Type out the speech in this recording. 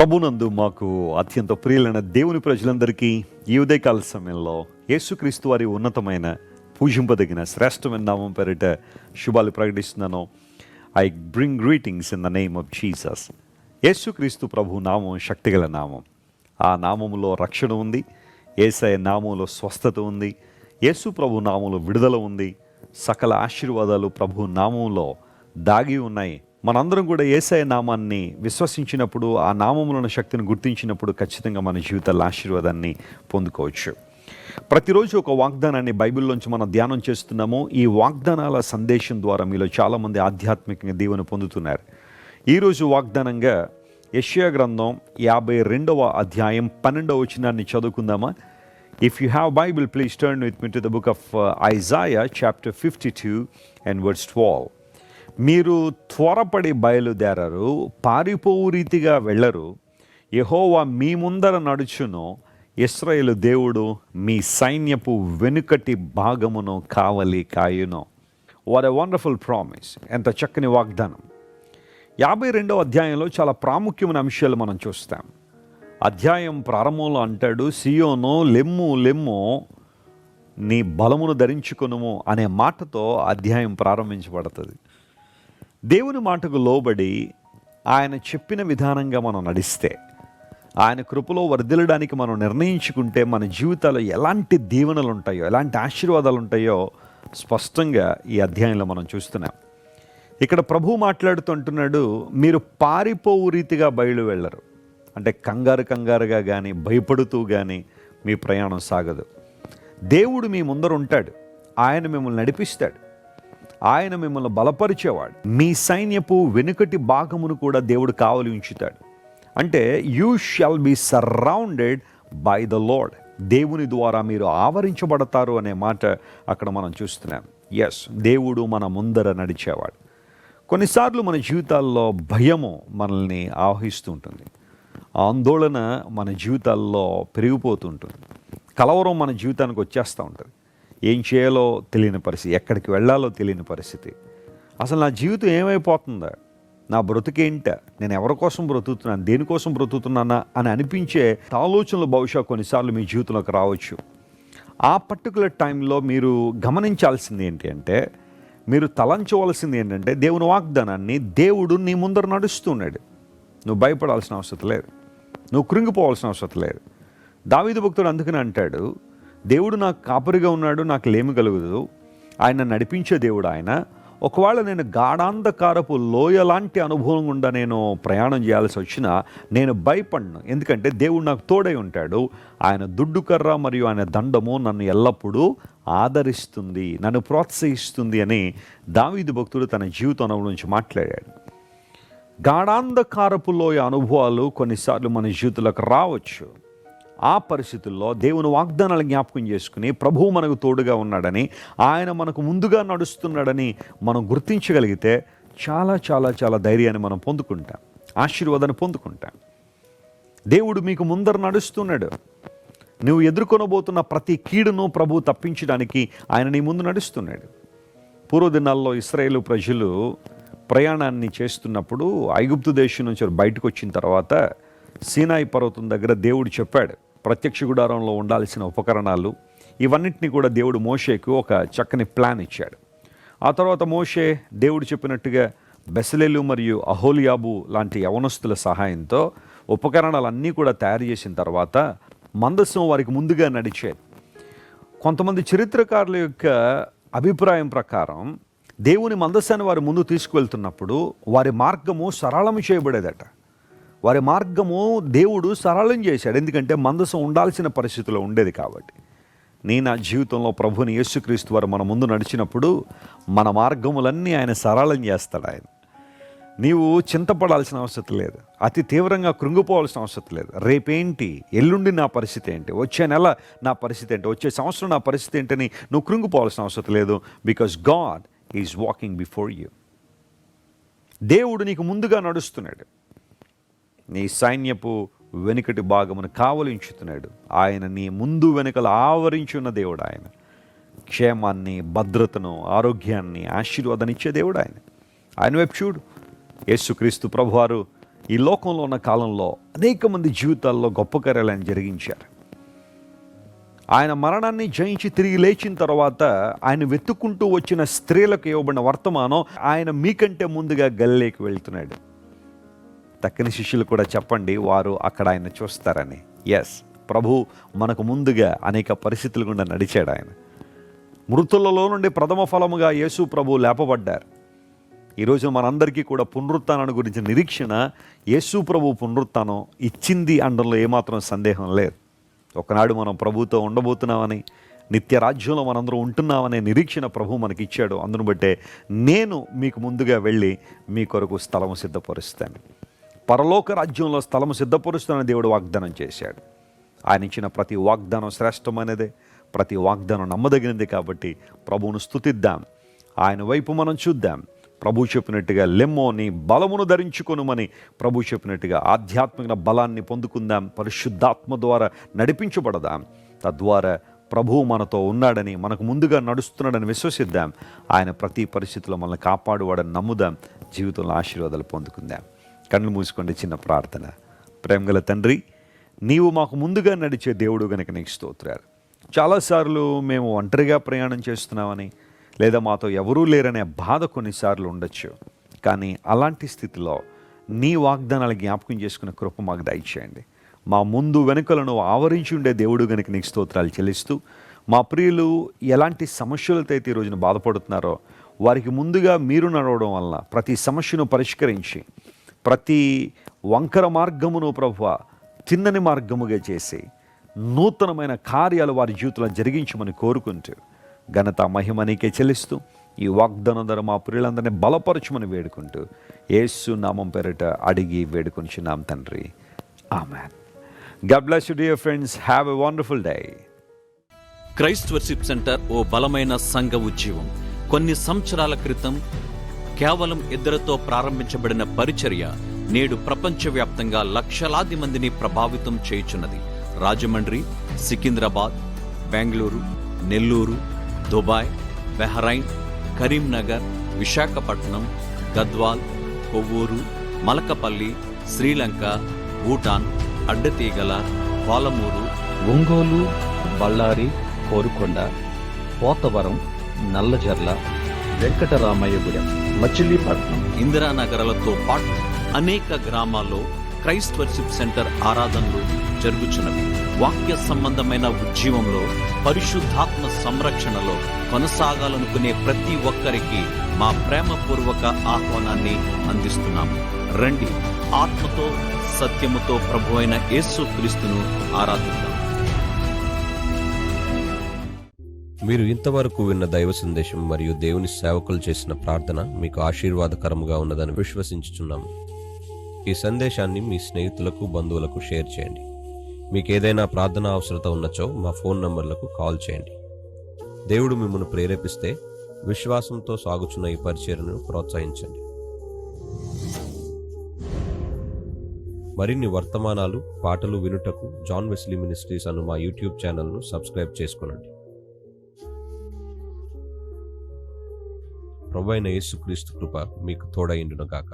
ప్రభునందు మాకు అత్యంత ప్రియులైన దేవుని ప్రజలందరికీ ఈ ఉదయకాల సమయంలో యేసుక్రీస్తు వారి ఉన్నతమైన పూజింపదగిన శ్రేష్టమైన నామం పేరిట శుభాలు ప్రకటిస్తున్నాను. I bring greetings in the name of Jesus. యేసుక్రీస్తు ప్రభు నామం శక్తిగల నామం. ఆ నామములో రక్షణ ఉంది, యేసయ్య నామంలో స్వస్థత ఉంది, యేసు ప్రభు నామంలో విడుదల ఉంది, సకల ఆశీర్వాదాలు ప్రభు నామంలో దాగి ఉన్నాయి. మనందరం కూడా యేసయ్య నామాన్ని విశ్వసించినప్పుడు, ఆ నామములోని శక్తిని గుర్తించినప్పుడు ఖచ్చితంగా మన జీవితాల ఆశీర్వాదాన్ని పొందుకోవచ్చు. ప్రతిరోజు ఒక వాగ్దానాన్ని బైబిల్లోంచి మనం ధ్యానం చేస్తున్నాము. ఈ వాగ్దానాల సందేశం ద్వారా మీలో చాలామంది ఆధ్యాత్మికంగా దీవెన పొందుతున్నారు. ఈరోజు వాగ్దానంగా యెషయా గ్రంథం 52వ అధ్యాయం 12వ వచనాన్ని చదువుకుందామా? If you have Bible, please turn with me to the book of Isaiah chapter 52 and verse 12. మీరు త్వరపడి బయలుదేరరు, పారిపోవు రీతిగా వెళ్ళరు, యెహోవా మీ ముందర నడుచును, ఇశ్రాయేలు దేవుడు మీ సైన్యపు వెనుకటి భాగమును కావలి కాయును. What a wonderful promise! ఎంత చక్కని వాగ్దానం. 52వ అధ్యాయంలో చాలా ప్రాముఖ్యమైన అంశాలు మనం చూస్తాం. అధ్యాయం ప్రారంభంలో అంటాడు, సియోను లెమ్ము లెమ్ము, నీ బలమును ధరించుకొనుము అనే మాటతో అధ్యాయం ప్రారంభించబడుతుంది. దేవుని మాటకు లోబడి ఆయన చెప్పిన విధానంగా మనం నడిస్తే, ఆయన కృపలో వర్ధిల్లడానికి మనం నిర్ణయించుకుంటే మన జీవితాల్లో ఎలాంటి దీవెనలు ఉంటాయో, ఎలాంటి ఆశీర్వాదాలు ఉంటాయో స్పష్టంగా ఈ అధ్యాయంలో మనం చూస్తున్నాం. ఇక్కడ ప్రభు మాట్లాడుతూ అంటున్నాడు, మీరు పారిపోవు రీతిగా బయలు వెళ్ళరు. అంటే కంగారుగా కానీ భయపడుతూ కానీ మీ ప్రయాణం సాగదు. దేవుడు మీ ముందర ఉంటాడు, ఆయన మిమ్మల్ని నడిపిస్తాడు, ఆయన మిమ్మల్ని బలపరిచేవాడు. మీ సైన్యపు వెనుకటి భాగమును కూడా దేవుడు కావలి ఉంచుతాడు. అంటే you shall be surrounded by the lord. దేవుని ద్వారా మీరు ఆవరించబడతారు అనే మాట అక్కడ మనం చూస్తున్నాం. ఎస్, దేవుడు మన ముందర నడిచేవాడు. కొన్నిసార్లు మన జీవితాల్లో భయము మనల్ని ఆవహిస్తూ ఉంటుంది, ఆందోళన మన జీవితాల్లో పెరిగిపోతుంటుంది, కలవరం మన జీవితానికి వచ్చేస్తూ ఉంటుంది. ఏం చేయాలో తెలియని పరిస్థితి, ఎక్కడికి వెళ్ళాలో తెలియని పరిస్థితి, అసలు నా జీవితం ఏమైపోతుందా, నా బ్రతుకేంటా, నేను ఎవరి కోసం బ్రతుకుతున్నాను, దేనికోసం బ్రతుకుతున్నానా అని అనిపించే ఆలోచనలు బహుశా కొన్నిసార్లు మీ జీవితంలోకి రావచ్చు. ఆ పర్టికులర్ టైంలో మీరు గమనించాల్సింది ఏంటి అంటే, మీరు తలంచవలసింది ఏంటంటే, దేవుని వాగ్దానాన్ని దేవుడు నీ ముందర నడుస్తున్నాడు. నువ్వు భయపడాల్సిన అవసరం లేదు, నువ్వు కృంగిపోవాల్సిన అవసరం లేదు. దావీదు భక్తుడు అందుకని అంటాడు, దేవుడు నాకు కాపరిగా ఉన్నాడు, నాకు లేమి కలుగుదు, ఆయన నడిపించే దేవుడు ఆయన. ఒకవేళ నేను గాఢాంధకారపు లోయ లాంటి అనుభవం గుండా నేను ప్రయాణం చేయాల్సి వచ్చినా నేను భయపడను, ఎందుకంటే దేవుడు నాకు తోడై ఉంటాడు. ఆయన దుడ్డు కర్ర మరియు ఆయన దండము నన్ను ఎల్లప్పుడూ ఆదరిస్తుంది, నన్ను ప్రోత్సహిస్తుంది అని దావీదు భక్తుడు తన జీవితం అనుభవం నుంచి మాట్లాడాడు. గాఢాంధకారపు లోయ అనుభవాలు కొన్నిసార్లు మన జీవితంలోకి రావచ్చు. ఆ పరిస్థితుల్లో దేవుని వాగ్దానాలు జ్ఞాపకం చేసుకుని ప్రభువు మనకు తోడుగా ఉన్నాడని, ఆయన మనకు ముందుగా నడుస్తున్నాడని మనం గుర్తించగలిగితే చాలా చాలా చాలా ధైర్యాన్ని మనం పొందుకుంటాం, ఆశీర్వాదాన్ని పొందుకుంటాం. దేవుడు మీకు ముందర నడుస్తున్నాడు. నువ్వు ఎదుర్కొనబోతున్న ప్రతి కీడును ప్రభువు తప్పించడానికి ఆయన నీ ముందు నడుస్తున్నాడు. పూర్వదినాల్లో ఇశ్రాయేలు ప్రజలు ప్రయాణాన్ని చేస్తున్నప్పుడు ఐగుప్తు దేశం నుంచి బయటకు వచ్చిన తర్వాత సీనాయి పర్వతం దగ్గర దేవుడు చెప్పాడు, ప్రత్యక్ష గుడారంలో ఉండాల్సిన ఉపకరణాలు ఇవన్నిటిని కూడా దేవుడు మోషేకు ఒక చక్కని ప్లాన్ ఇచ్చాడు. ఆ తర్వాత మోషే దేవుడు చెప్పినట్టుగా బెసలేలు మరియు అహోలియాబు లాంటి యవనస్తుల సహాయంతో ఉపకరణాలన్నీ కూడా తయారు చేసిన తర్వాత మందసం వారికి ముందుగా నడిచేది. కొంతమంది చరిత్రకారుల యొక్క అభిప్రాయం ప్రకారం దేవుని మందసాన్ని వారి ముందు తీసుకువెళ్తున్నప్పుడు వారి మార్గము సరళం చేయబడేదట. వారి మార్గము దేవుడు సరళం చేశాడు, ఎందుకంటే మందసం ఉండాల్సిన పరిస్థితిలో ఉండేది కాబట్టి. నా జీవితంలో ప్రభుని యేసుక్రీస్తు వారు మన ముందు నడిచినప్పుడు మన మార్గములన్నీ ఆయన సరళం చేస్తాడు. ఆయన నీవు చింతపడాల్సిన అవసరం లేదు, అతి తీవ్రంగా కృంగిపోవాల్సిన అవసరం లేదు. రేపేంటి, ఎల్లుండి నా పరిస్థితి ఏంటి, వచ్చే నెల నా పరిస్థితి ఏంటి, వచ్చే సంవత్సరం నా పరిస్థితి ఏంటని నువ్వు కృంగిపోవాల్సిన అవసరం లేదు. Because God is walking before you. దేవుడు నీకు ముందుగా నడుస్తున్నాడు, నీ సైన్యపు వెనుకటి భాగమును కావలించుతున్నాడు. ఆయన నీ ముందు వెనుకలు ఆవరించున్న దేవుడు. ఆయన క్షేమాన్ని, భద్రతను, ఆరోగ్యాన్ని, ఆశీర్వాదాన్ని ఇచ్చే దేవుడు. ఆయన వైపు చూడు. యేసుక్రీస్తు ప్రభువారు ఈ లోకంలో ఉన్న కాలంలో అనేక మంది జీవితాల్లో గొప్ప కార్యాలను జరిగించారు. ఆయన మరణాన్ని జయించి తిరిగి లేచిన తర్వాత ఆయన వెతుక్కుంటూ వచ్చిన స్త్రీలకు ఇవ్వబడిన వర్తమానం, ఆయన మీకంటే ముందుగా గలిలేకి వెళ్తున్నాడు. తక్కిన శిష్యులు కూడా చెప్పండి, వారు అక్కడ ఆయన చూస్తారని. ఎస్, ప్రభు మనకు ముందుగా అనేక పరిస్థితులు గుండా నడిచాడు. ఆయన మృతులలో నుండి ప్రథమ ఫలముగా యేసు ప్రభు లేపబడ్డారు. ఈరోజు మనందరికీ కూడా పునరుత్థానాన్ని గురించి నిరీక్షణ, యేసు ప్రభు పునరుత్థానం ఇచ్చింది అనడంలో ఏమాత్రం సందేహం లేదు. ఒకనాడు మనం ప్రభుతో ఉండబోతున్నామని, నిత్య రాజ్యంలో మనందరం ఉంటున్నామనే నిరీక్షణ ప్రభు మనకి ఇచ్చాడు. అందును బట్టే నేను మీకు ముందుగా వెళ్ళి మీ కొరకు స్థలము సిద్ధపరుస్తాను, పరలోక రాజ్యంలో స్థలము సిద్ధపరుస్తానని దేవుడు వాగ్దానం చేశాడు. ఆయన ఇచ్చిన ప్రతి వాగ్దానం శ్రేష్టమైనదే, ప్రతి వాగ్దానం నమ్మదగినదే. కాబట్టి ప్రభువును స్తుతిద్దాం, ఆయన వైపు మనం చూద్దాం. ప్రభు చెప్పినట్టుగా లెమ్మో నీ బలమును ధరించుకొనుమని ప్రభు చెప్పినట్టుగా ఆధ్యాత్మిక బలాన్ని పొందుకుందాం, పరిశుద్ధాత్మ ద్వారా నడిపించబడదాం. తద్వారా ప్రభువు మనతో ఉన్నాడని, మనకు ముందుగా నడుస్తున్నాడని విశ్వసిద్దాం. ఆయన ప్రతి పరిస్థితిలో మనల్ని కాపాడువాడని నమ్ముదాం. జీవితంలో ఆశీర్వాదాలు పొందుకుందాం. కళ్ళు మూసుకోండి, చిన్న ప్రార్థన. ప్రేమగల తండ్రి, నీవు మాకు ముందుగా నడిచే దేవుడు గనుక నీకు స్తోత్రాలు. చాలాసార్లు మేము ఒంటరిగా ప్రయాణం చేస్తున్నామని, లేదా మాతో ఎవరూ లేరనే బాధ కొన్నిసార్లు ఉండొచ్చు. కానీ అలాంటి స్థితిలో నీ వాగ్దానాలు జ్ఞాపకం చేసుకునే కృప మాకు దయచేయండి. మా ముందు వెనుకలను ఆవరించి ఉండే దేవుడు గనుక నీకు స్తోత్రాలు చెల్లిస్తూ, మా ప్రియులు ఎలాంటి సమస్యలతో అయితే ఈరోజున బాధపడుతున్నారో వారికి ముందుగా మీరు నడవడం వల్ల ప్రతి సమస్యను పరిష్కరించి, ప్రతి వంకర మార్గమును ప్రభువా తిన్నని మార్గముగా చేసి నూతనమైన కార్యాలు వారి జీవితంలో జరిగించమని కోరుకుంటూ, ఘనత మహిమ నీకే చెల్లిస్తూ, ఈ వాగ్దానం ద్వారా మా ప్రియులందరినీ బలపరచమని వేడుకుంటూ, యేసు నామం పేరిట అడిగి వేడుకొంచున్నాం తండ్రి, ఆమేన్. God bless you dear friends, have a wonderful day. Christ worship centre ఓ బలమైన సంఘ ఉద్యమం. కొన్ని సంవత్సరాల క్రితం కేవలం 2తో ప్రారంభించబడిన పరిచర్య నేడు ప్రపంచవ్యాప్తంగా లక్షలాది మందిని ప్రభావితం చేయుచున్నది. రాజమండ్రి, సికింద్రాబాద్, బెంగళూరు, నెల్లూరు, దుబాయ్, బెహ్రైన్, కరీంనగర్, విశాఖపట్నం, గద్వాల్, కొవ్వూరు, మలకపల్లి, శ్రీలంక, భూటాన్, అడ్డతీగల, పాలమూరు, ఒంగోలు, బళ్ళారి, కోరుకొండ, పోతవరం, నల్లజర్ల, వెంకటరామయ్యగూడెం, మచిలీపట్నం, ఇందిరానగర్లతో పాటు అనేక గ్రామాల్లో క్రైస్ట్ వర్షిప్ సెంటర్ ఆరాధనలు జరుగుచున్నవి. వాక్య సంబంధమైన ఉద్యమంలో, పరిశుద్ధాత్మ సంరక్షణలో కొనసాగాలనుకునే ప్రతి ఒక్కరికి మా ప్రేమపూర్వక ఆహ్వానాన్ని అందిస్తున్నాము. రండి, ఆత్మతో సత్యముతో ప్రభువైన యేసు క్రీస్తును ఆరాధిద్దాం. మీరు ఇంతవరకు విన్న దైవ సందేశం మరియు దేవుని సేవకులు చేసిన ప్రార్థన మీకు ఆశీర్వాదకరముగా ఉన్నదని విశ్వసించుచున్నాము. ఈ సందేశాన్ని మీ స్నేహితులకు, బంధువులకు షేర్ చేయండి. మీకు ఏదైనా ప్రార్థన అవసరత ఉన్నచో మా ఫోన్ నంబర్లకు కాల్ చేయండి. దేవుడు మిమ్మల్ని ప్రేరేపిస్తే విశ్వాసంతో సాగుచున్న ఈ పరిచర్యను ప్రోత్సహించండి. మరిన్ని వర్తమానాలు, పాటలు వినుటకు జాన్ వెస్లీ మినిస్ట్రీస్ అను మా యూట్యూబ్ ఛానల్ను సబ్స్క్రైబ్ చేసుకొనండి. ప్రభువైన యేసుక్రీస్తు కృప మీకు తోడైండును గాక.